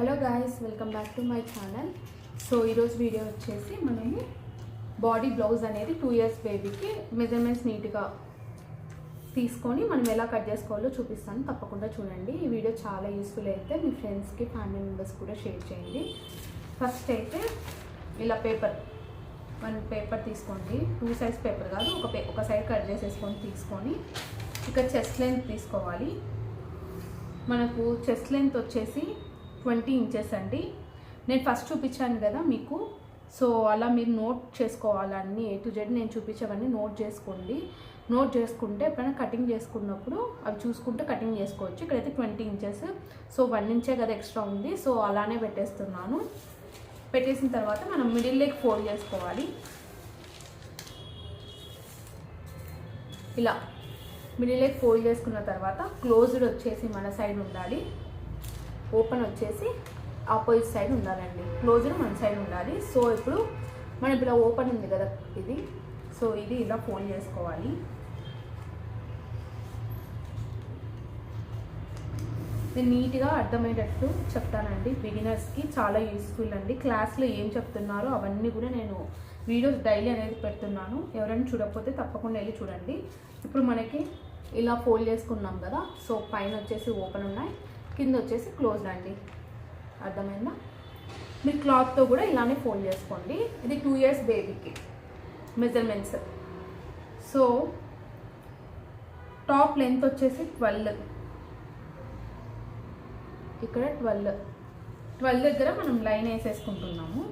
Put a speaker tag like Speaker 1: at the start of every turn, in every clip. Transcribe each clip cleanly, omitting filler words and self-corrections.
Speaker 1: Hello guys, welcome back to my channel. So ఈరోజు video వచ్చేసి మనము బాడీ బ్లౌజ్ అనేది 2 years బేబీకి మెజర్మెంట్స్ నీట్గా తీసుకొని మనం ఎలా కట్ చేసుకోవాలో చూపిస్తాను. తప్పకుండా చూడండి. ఈ వీడియో చాలా యూస్ఫుల్ అయితే మీ ఫ్రెండ్స్కి, ఫ్యామిలీ మెంబర్స్ కూడా షేర్ చేయండి. ఫస్ట్ అయితే ఇలా వన్ పేపర్ తీసుకోండి. 2 size పేపర్ కాదు, ఒక సైడ్ కట్ చేసేసుకొని తీసుకొని ఇక్కడ చెస్ట్ లెంత్ తీసుకోవాలి. మనకు చెస్ట్ లెంత్ వచ్చేసి 20 inches అండి. నేను ఫస్ట్ చూపించాను కదా మీకు, సో అలా మీరు నోట్ చేసుకోవాలన్నీ A to Z నేను చూపించేవన్నీ నోట్ చేసుకోండి. నోట్ చేసుకుంటే ఎప్పుడైనా కటింగ్ చేసుకున్నప్పుడు అవి చూసుకుంటే కటింగ్ చేసుకోవచ్చు. ఇక్కడైతే 20 inches, సో 1 inch కదా ఎక్స్ట్రా ఉంది, సో అలానే పెట్టేస్తున్నాను. పెట్టేసిన తర్వాత మనం మిడిల్ లెగ్ ఫోల్డ్ చేసుకోవాలి. ఇలా మిడిల్ లెగ్ ఫోల్డ్ చేసుకున్న తర్వాత క్లోజ్డ్ వచ్చేసి మన సైడ్ ఉండాలి, ఓపెన్ వచ్చేసి ఆపోజిట్ సైడ్ ఉండాలండి. క్లోజ్డ్ మన సైడ్ ఉండాలి. సో ఇప్పుడు మన ఇలా ఓపెన్ ఉంది కదా ఇది, సో ఇది ఇలా ఫోల్డ్ చేసుకోవాలి. నేను నీట్గా అర్థమయ్యేటట్టు చెప్తానండి. బిగినర్స్కి చాలా యూస్ఫుల్ అండి. క్లాస్లో ఏం చెప్తున్నారో అవన్నీ కూడా నేను వీడియోస్ డైలీ అనేది పెడుతున్నాను. ఎవరైనా చూడకపోతే తప్పకుండా వెళ్ళి చూడండి. ఇప్పుడు మనకి ఇలా ఫోల్డ్ చేసుకున్నాం కదా, సో పైన వచ్చేసి ఓపెన్ ఉన్నాయి, కింద వచ్చేసి క్లోజ్డ్ అండి. అర్థమైందా? మీరు క్లాత్తో కూడా ఇలానే ఫోల్డ్ చేసుకోండి. ఇది 2 years బేబీకి మెజర్మెంట్స్. సో టాప్ లెంత్ వచ్చేసి 12, ఇక్కడ 12 దగ్గర మనం లైన్ వేసేసుకుంటున్నాము.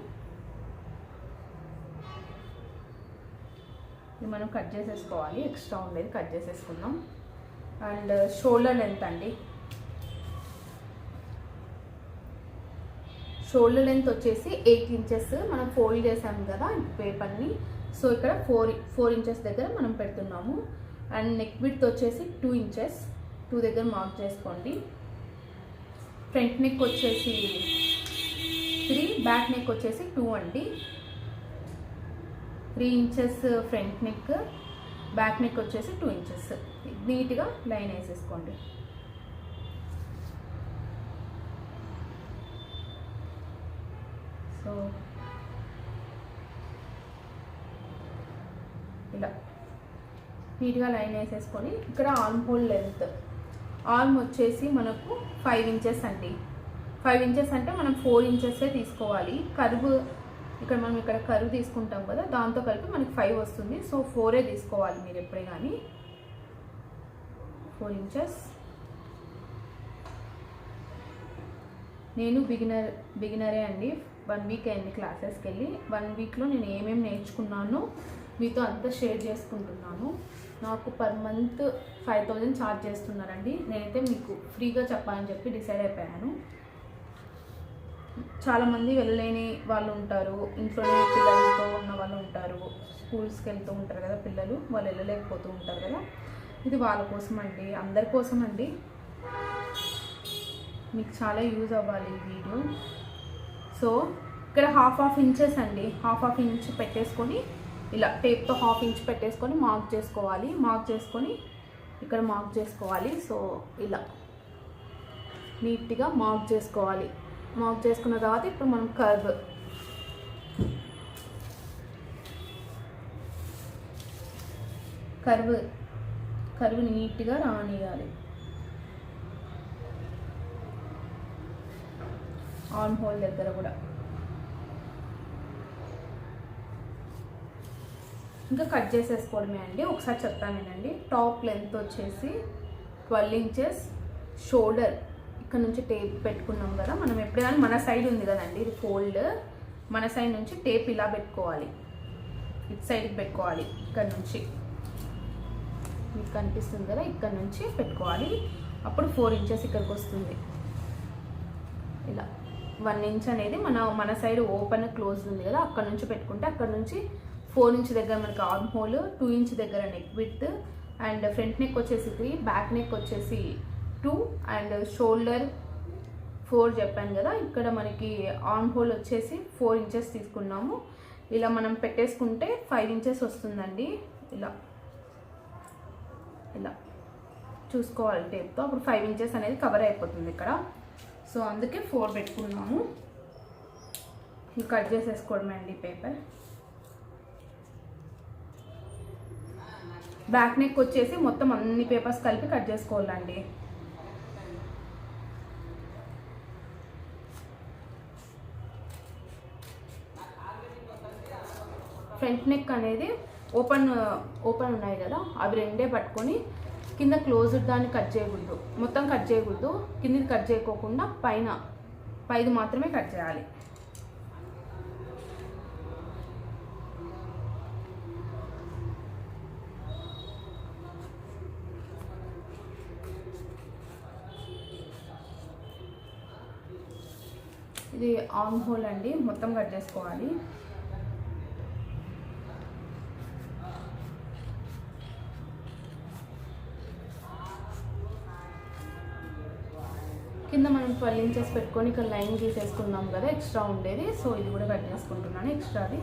Speaker 1: ఇది మనం కట్ చేసేసుకోవాలి, ఎక్స్ట్రా ఉండేది కట్ చేసేసుకుందాం. అండ్ షోల్డర్ లెంత్ అండి, షోల్డర్ లెంత్ వచ్చేసి 8 inches. మనం ఫోల్డ్ చేసాము కదా పేపర్ని, సో ఇక్కడ 4 inches దగ్గర మనం పెడుతున్నాము. అండ్ నెక్ విడ్త్ వచ్చేసి 2 inches, 2 దగ్గర మార్క్ చేసుకోండి. ఫ్రంట్ నెక్ వచ్చేసి 3, బ్యాక్ నెక్ వచ్చేసి 2 అండి. 3 inches front neck, back neck వచ్చేసి 2 inches. నీట్గా లైన్ వేసేసుకోండి. సో ఇలా నీట్గా లైన్ వేసేసుకొని ఇక్కడ ఆర్మ్ హోల్ లెంత్, ఆర్మ్ వచ్చేసి మనకు 5 inches అండి. 5 inches అంటే మనం 4 inches తీసుకోవాలి. కర్వ్ ఇక్కడ మనం ఇక్కడ కర్వ్ తీసుకుంటాం కదా, దాంతో కలిపి మనకి 5 వస్తుంది. సో 4 తీసుకోవాలి మీరు ఎప్పుడే కానీ. 4 inches. నేను బిగినరే అండి. 1 week అయింది క్లాసెస్కి వెళ్ళి. 1 weekలో నేను ఏమేమి నేర్చుకున్నానో మీతో అంతా షేర్ చేసుకుంటున్నాను. నాకు పర్ మంత్ 5,000 ఛార్జ్ చేస్తున్నారండి. నేనైతే మీకు ఫ్రీగా చెప్పాలని చెప్పి డిసైడ్ అయిపోయాను. చాలామంది వెళ్ళలేని వాళ్ళు ఉంటారు, ఇంట్లో పిల్లలతో ఉన్న వాళ్ళు ఉంటారు, స్కూల్స్కి వెళ్తూ ఉంటారు కదా పిల్లలు, వాళ్ళు వెళ్ళలేకపోతూ ఉంటారు కదా. ఇది వాళ్ళ కోసం అండి, అందరి కోసం అండి. మీకు చాలా యూజ్ అవ్వాలి ఈ వీడియో. సో ఇక్కడ హాఫ్ ఇంచెస్ అండి, హాఫ్ ఇంచ్ పెట్టేసుకొని ఇలా టేప్తో హాఫ్ ఇంచ్ పెట్టేసుకొని మార్క్ చేసుకోవాలి. మార్క్ చేసుకొని ఇక్కడ మార్క్ చేసుకోవాలి. సో ఇలా నీట్గా మార్క్ చేసుకోవాలి. మార్క్ చేసుకున్న తర్వాత ఇప్పుడు మనం కర్వ్ నీట్గా రానియాలి. ఆర్మ్ హోల్ దగ్గర కూడా ఇంకా కట్ చేసేసుకోవడమే అండి. ఒకసారి చెప్తానేనండి. టాప్ లెంత్ వచ్చేసి 12 inches. షోల్డర్ ఇక్కడ నుంచి టేప్ పెట్టుకున్నాం కదా, మనం ఎప్పుడైనా మన సైడ్ ఉంది కదండి ఇది ఫోల్డ్, మన సైడ్ నుంచి టేప్ ఇలా పెట్టుకోవాలి, ఇటు సైడ్కి పెట్టుకోవాలి. ఇక్కడ నుంచి మీకు కనిపిస్తుంది కదా, ఇక్కడ నుంచి పెట్టుకోవాలి. అప్పుడు 4 inches ఇక్కడికి వస్తుంది. ఇలా 1 inch అనేది మన సైడ్ ఓపెన్ క్లోజ్ ఉంది కదా, అక్కడ నుంచి పెట్టుకుంటే అక్కడ నుంచి 4 inch దగ్గర మనకి ఆర్మ్ హోల్, 2 inch దగ్గర neck width, and front neck వచ్చేసి 3, బ్యాక్ నెక్ వచ్చేసి 2, అండ్ షోల్డర్ 4 చెప్పాను కదా. ఇక్కడ మనకి ఆర్మ్ హోల్ వచ్చేసి 4 inches తీసుకున్నాము. ఇలా మనం పెట్టేసుకుంటే 5 inches వస్తుందండి. ఇలా చూసుకోవాలి టేప్తో, అప్పుడు 5 inches అనేది కవర్ అయిపోతుంది ఇక్కడ. సో అందుకే 4 పెట్టుకున్నాము. కట్ చేసేసుకోవడమే అండి పేపర్. బ్యాక్ నెక్ వచ్చేసి మొత్తం అన్ని పేపర్స్ కలిపి కట్ చేసుకోవాలండి. ఫ్రంట్ నెక్ అనేది ఓపెన్ ఉన్నాయి కదా, అవి రెండే పట్టుకొని కింద క్లోజ్డ్ దాన్ని కట్ చేయకూడదు, మొత్తం కట్ చేయకూడదు. కిందది కట్ చేయకోకుండా పైది మాత్రమే కట్ చేయాలి. ఇది ఆర్మ్ హోల్ అండి, మొత్తం కట్ చేసుకోవాలి. కింద మనం 12 ఇంచెస్ పెట్టుకొని ఇక్కడ లైన్ తీసేసుకున్నాం కదా ఎక్స్ట్రా ఉండేది. సో ఇది కూడా కట్ చేసుకుంటున్నాను ఎక్స్ట్రాది.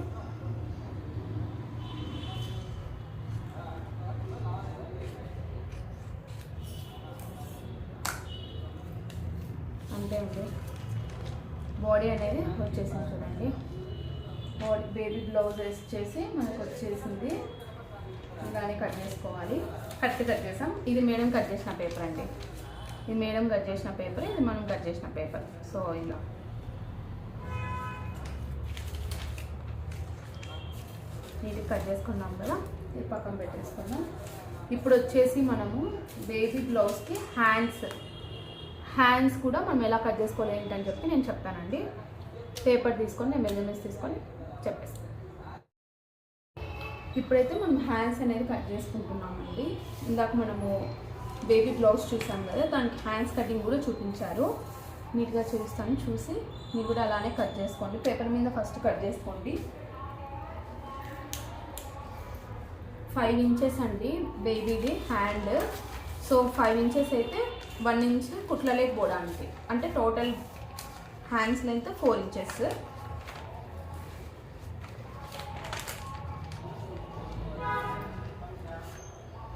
Speaker 1: అంతే అండి, బాడీ అనేది వచ్చేసింది చూడండి. బాడీ బేబీ బ్లౌజ్ వేసేసి మనకు వచ్చేసింది. ఇలానే కట్ చేసుకోవాలి. కట్ చేసాం. ఇది మేడం కట్ చేసిన పేపర్ అండి, ఇది మేడం కట్ చేసిన పేపర్, ఇది మనం కట్ చేసిన పేపర్. సో ఇలా నీట్గా కట్ చేసుకున్నాం కదా, ఇది పక్కన పెట్టేసుకున్నాం. ఇప్పుడు వచ్చేసి మనము బేబీ బ్లౌజ్కి హ్యాండ్స్ కూడా మనం ఎలా కట్ చేసుకోవాలి ఏంటని చెప్పి నేను చెప్తానండి. పేపర్ తీసుకొని నేను మెజర్మెంట్స్ తీసుకొని చెప్పేస్తాను. ఇప్పుడైతే మనం హ్యాండ్స్ అనేది కట్ చేసుకుంటున్నామండి. ఇందాక మనము బేబీ బ్లౌజ్ చూసాం కదా, దానికి హ్యాండ్స్ కటింగ్ కూడా చూపించారు. నీట్గా చూస్తాను, చూసి మీరు కూడా అలానే కట్ చేసుకోండి. పేపర్ మీద ఫస్ట్ కట్ చేసుకోండి. 5 ఇంచెస్ అండి బేబీది హ్యాండ్. సో 5 ఇంచెస్ అయితే 1 ఇంచ్ కుట్లలోకి పోవడానికి, అంటే టోటల్ హ్యాండ్స్ లెంత్ 4 ఇంచెస్.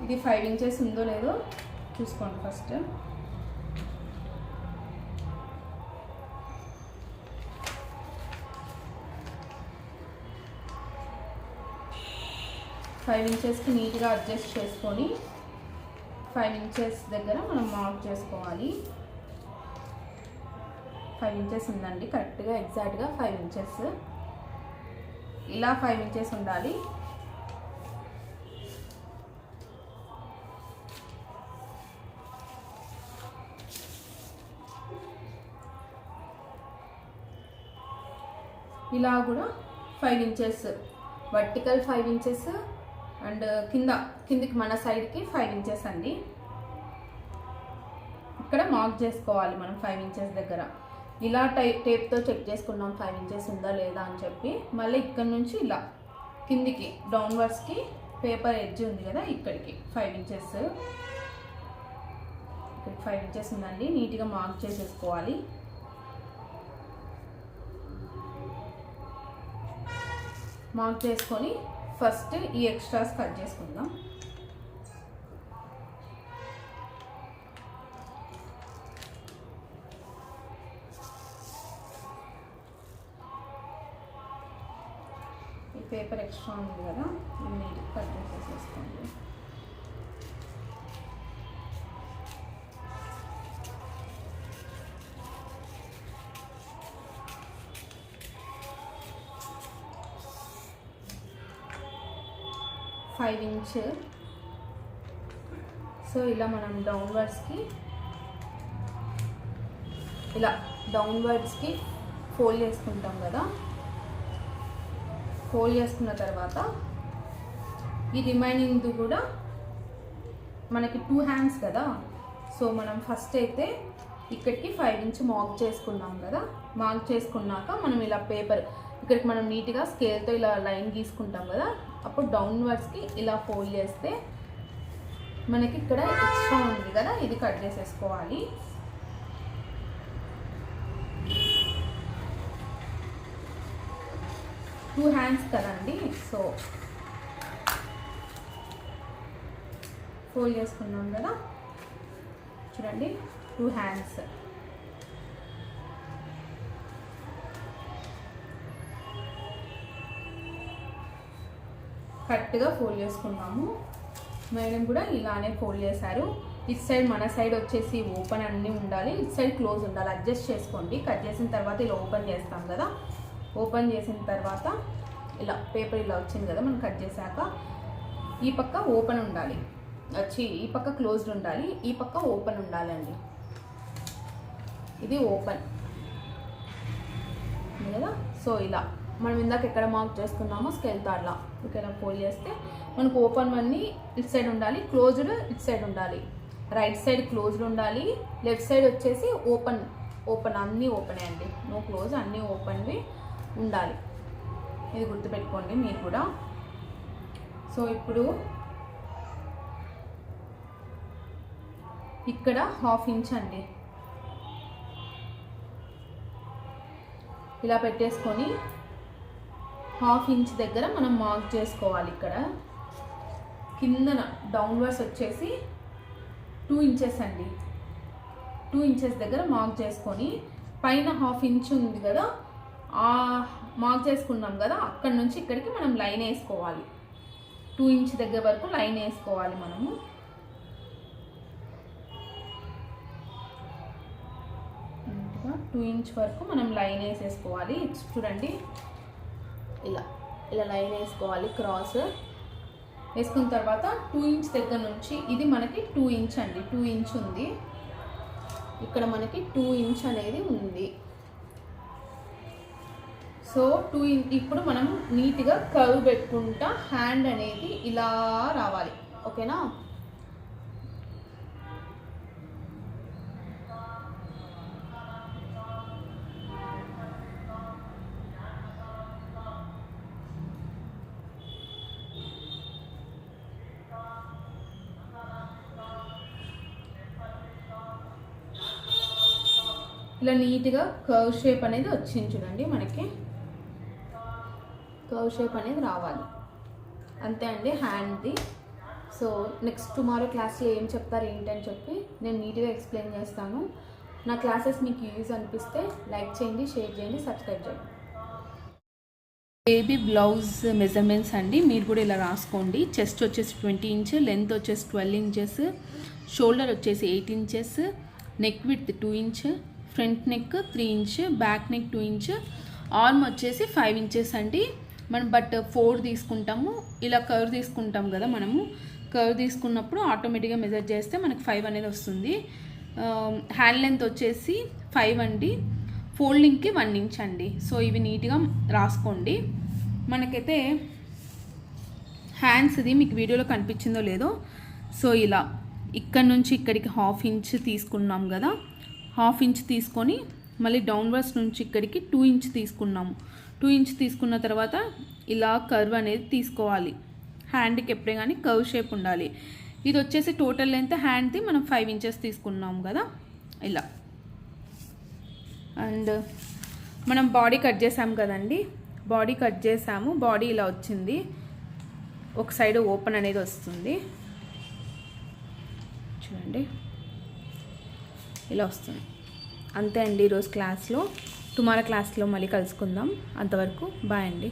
Speaker 1: ఇది 5 ఇంచెస్ ఉందో లేదో చూసుకోండి ఫస్ట్. ఫైవ్ ఇంచెస్కి నీట్గా అడ్జస్ట్ చేసుకొని 5 ఇంచెస్ దగ్గర మనం మార్క్ చేసుకోవాలి. 5 ఇంచెస్ ఉందండి కరెక్ట్గా, ఎగ్జాక్ట్గా 5 ఇంచెస్. ఇలా 5 ఇంచెస్ ఉండాలి. ఇలా కూడా 5 ఇంచెస్ వర్టికల్, 5 ఇంచెస్ అండ్ కిందికి మన సైడ్కి 5 ఇంచెస్ అండి. ఇక్కడ మార్క్ చేసుకోవాలి మనం 5 ఇంచెస్ దగ్గర. ఇలా టేప్తో చెక్ చేసుకున్నాం 5 ఇంచెస్ ఉందా లేదా అని చెప్పి. మళ్ళీ ఇక్కడ నుంచి ఇలా కిందికి డౌన్వర్డ్స్కి పేపర్ ఎడ్జ్ ఉంది కదా, ఇక్కడికి 5 ఇంచెస్, ఇక్కడికి 5 ఇంచెస్ ఉందండి. నీట్గా మార్క్ చేసేసుకోవాలి. మార్క్ చేసుకొని ఫస్ట్ ఈ ఎక్స్ట్రాస్ కట్ చేసుకుందాం. ఈ పేపర్ ఎక్స్ట్రా ఉంది కదా, ఇది నీట్గా కట్ చేసేసుకోండి. Five inch. సో ఇలా మనం డౌన్వర్డ్స్కి ఫోల్డ్ చేసుకుంటాం కదా. ఫోల్డ్ చేసుకున్న తర్వాత ఈ రిమైనింగ్ కూడా మనకి 2 హ్యాండ్స్ కదా. సో మనం ఫస్ట్ అయితే ఇక్కడికి 5 ఇంచ్ మార్క్ చేసుకున్నాం కదా. మార్క్ చేసుకున్నాక మనం ఇలా పేపర్ ఇక్కడికి మనం నీట్గా స్కేల్తో ఇలా లైన్ గీసుకుంటాం కదా. అప్పుడు డౌన్వర్డ్స్కి ఇలా ఫోల్డ్ చేస్తే మనకి ఇక్కడ ఎక్స్ట్రా ఉంది కదా, ఇది కట్ చేసేసుకోవాలి. టూ హ్యాండ్స్ కదండి, సో ఫోల్డ్ చేసుకున్నాం కదా. చూడండి 2 హ్యాండ్స్. కరెక్ట్గా ఫోల్డ్ చేసుకున్నాము. మేడం కూడా ఇలానే ఫోల్డ్ చేశారు. ఇటు సైడ్ మన సైడ్ వచ్చేసి ఓపెన్ అన్నీ ఉండాలి, ఇటు సైడ్ క్లోజ్ ఉండాలి. అడ్జస్ట్ చేసుకోండి. కట్ చేసిన తర్వాత ఇలా ఓపెన్ చేస్తాం కదా, ఓపెన్ చేసిన తర్వాత ఇలా పేపర్ ఇలా వచ్చింది కదా మనం కట్ చేశాక, ఈ పక్క ఓపెన్ ఉండాలి, ఈ పక్క క్లోజ్డ్ ఉండాలి, ఈ పక్క ఓపెన్ ఉండాలండి. ఇది ఓపెన్ కదా. సో ఇలా మనం ఇందాక ఎక్కడ మార్క్ చేసుకున్నామో స్కేల్ తాడ్లా ఇక్కడ ఫోల్డ్ చేస్తే మనకు ఓపెన్ అన్నీ ఇటు సైడ్ ఉండాలి, క్లోజ్డ్ ఇటు సైడ్ ఉండాలి. రైట్ సైడ్ క్లోజ్డ్ ఉండాలి, లెఫ్ట్ సైడ్ వచ్చేసి ఓపెన్ అన్నీ ఓపెన్ అండి, నో క్లోజ్, అన్నీ ఓపెన్వి ఉండాలి. ఇది గుర్తుపెట్టుకోండి మీరు కూడా. సో ఇప్పుడు ఇక్కడ 1/2 ఇంచ్ అండి ఇలా పెట్టేసుకొని 1/2 ఇంచ్ దగ్గర మనం మార్క్ చేసుకోవాలి. ఇక్కడ కిందన డౌన్వర్డ్స్ వచ్చేసి 2 ఇంచెస్ అండి, 2 ఇంచెస్ దగ్గర మార్క్ చేసుకొని పైన 1/2 ఇంచ్ ఉంది కదా, ఆ మార్క్ చేసుకున్నాం కదా, అక్కడ నుంచి ఇక్కడికి మనం లైన్ వేసుకోవాలి. 2 ఇంచ్ దగ్గర వరకు లైన్ వేసుకోవాలి మనము. ఇంకా 2 ఇంచ్ వరకు మనం లైన్ వేసేసుకోవాలి. చూడండి ఇలా ఇలా లైన్ వేసుకోవాలి క్రాస్. వేసుకున్న తర్వాత 2 ఇంచ్ దగ్గర నుంచి ఇది మనకి 2 ఇంచ్ అండి, 2 ఇంచ్ ఉంది ఇక్కడ, మనకి 2 ఇంచ్ అనేది ఉంది. సో 2 ఇంచ్ ఇప్పుడు మనం నీట్గా కర్వ్ పెట్టుకుంటా హ్యాండ్ అనేది ఇలా రావాలి. ఓకేనా. ఇలా నీట్గా కర్వ్ షేప్ అనేది వచ్చింది చూడండి, మనకి కర్వ్ షేప్ అనేది రావాలి. అంతే అండి హ్యాండ్ది. సో నెక్స్ట్ టుమారో క్లాస్లో ఏం చెప్తారు ఏంటని చెప్పి నేను నీట్గా ఎక్స్ప్లెయిన్ చేస్తాను. నా క్లాసెస్ మీకు యూజ్ అనిపిస్తే లైక్ చేయండి, షేర్ చేయండి, సబ్స్క్రైబ్ చేయండి. బేబీ బ్లౌజ్ మెజర్మెంట్స్ అండి, మీరు కూడా ఇలా రాసుకోండి. చెస్ట్ వచ్చేసి 20 ఇంచ్, లెంత్ వచ్చేసి 12 ఇంచెస్, షోల్డర్ వచ్చేసి 8 inches, neck width 2 inch, front neck 3 inch, back neck 2 inch, arm వచ్చేసి 5 ఇంచెస్ అండి. మనం బట్ 4 తీసుకుంటాము, ఇలా కర్వ్ తీసుకుంటాం కదా, మనము కర్వ్ తీసుకున్నప్పుడు ఆటోమేటిక్గా మెజర్ చేస్తే మనకి 5 అనేది వస్తుంది. హ్యాండ్ లెంత్ వచ్చేసి 5 అండి, ఫోల్డింగ్కి 1 ఇంచ్ అండి. సో ఇవి నీట్గా రాసుకోండి. మనకైతే హ్యాండ్స్ది మీకు వీడియోలో కనిపించిందో లేదో, సో ఇలా ఇక్కడ నుంచి ఇక్కడికి 1/2 ఇంచ్ తీసుకున్నాం కదా, 1/2 ఇంచ్ తీసుకొని మళ్ళీ డౌన్వర్డ్స్ నుంచి ఇక్కడికి 2 ఇంచ్ తీసుకున్నాము. 2 ఇంచ్ తీసుకున్న తర్వాత ఇలా కర్వ్ అనేది తీసుకోవాలి. హ్యాండ్కి ఎప్పుడే కానీ కర్వ్ షేప్ ఉండాలి. ఇది వచ్చేసి టోటల్ లెంత్ హ్యాండ్ది మనం 5 ఇంచెస్ తీసుకున్నాము కదా, ఇలా. అండ్ మనం బాడీ కట్ చేసాము కదండి, బాడీ కట్ చేసాము, బాడీ ఇలా వచ్చింది, ఒక సైడ్ ఓపెన్ అనేది వస్తుంది చూడండి, ఇలా వస్తుంది. అంతే అండి ఈరోజు క్లాస్లో. టుమారో క్లాస్లో మళ్ళీ కలుసుకుందాం. అంతవరకు బాయ్ అండి.